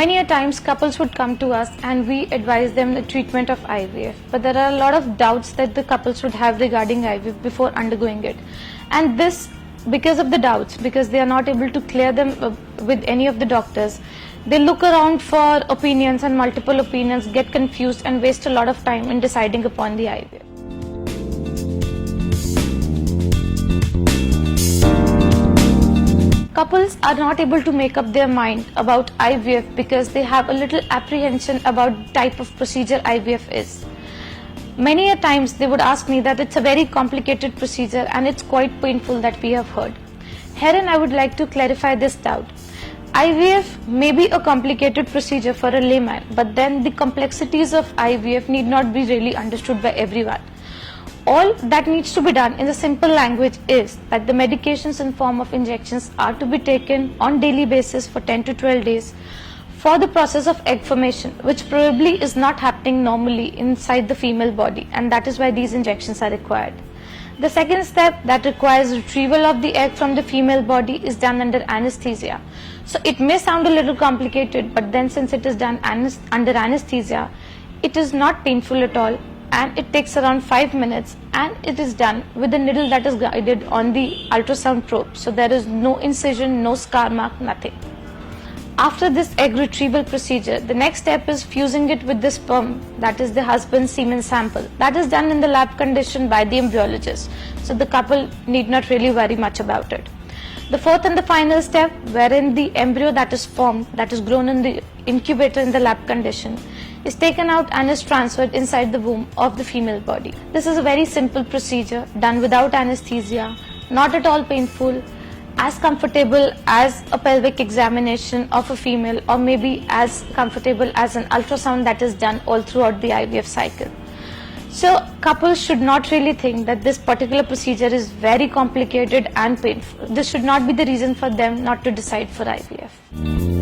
Many a times couples would come to us and we advise them the treatment of IVF, but there are a lot of doubts that the couples would have regarding IVF before undergoing it. And this, because of the doubts, because they are not able to clear them with any of the doctors, they look around for opinions and multiple opinions, get confused and waste a lot of time in deciding upon the IVF. Couples are not able to make up their mind about IVF because they have a little apprehension about the type of procedure IVF is. Many a times they would ask me that it's a very complicated procedure and it's quite painful, that we have heard. Herein I would like to clarify this doubt. IVF may be a complicated procedure for a layman, but then the complexities of IVF need not be really understood by everyone. All that needs to be done in the simple language is that the medications in form of injections are to be taken on daily basis for 10 to 12 days for the process of egg formation, which probably is not happening normally inside the female body, and that is why these injections are required. The second step that requires retrieval of the egg from the female body is done under anesthesia. So it may sound a little complicated, but then since it is done under anesthesia, it is not painful at all. And it takes around 5 minutes, and it is done with a needle that is guided on the ultrasound probe. So there is no incision, no scar mark, nothing. After this egg retrieval procedure, the next step is fusing it with the sperm, that is the husband's semen sample. That is done in the lab condition by the embryologist. So the couple need not really worry much about it. The fourth and the final step, wherein the embryo that is formed, that is grown in the incubator in the lab condition, is taken out and is transferred inside the womb of the female body. This is a very simple procedure done without anesthesia, not at all painful, as comfortable as a pelvic examination of a female, or maybe as comfortable as an ultrasound that is done all throughout the IVF cycle. So couples should not really think that this particular procedure is very complicated and painful. This should not be the reason for them not to decide for IVF.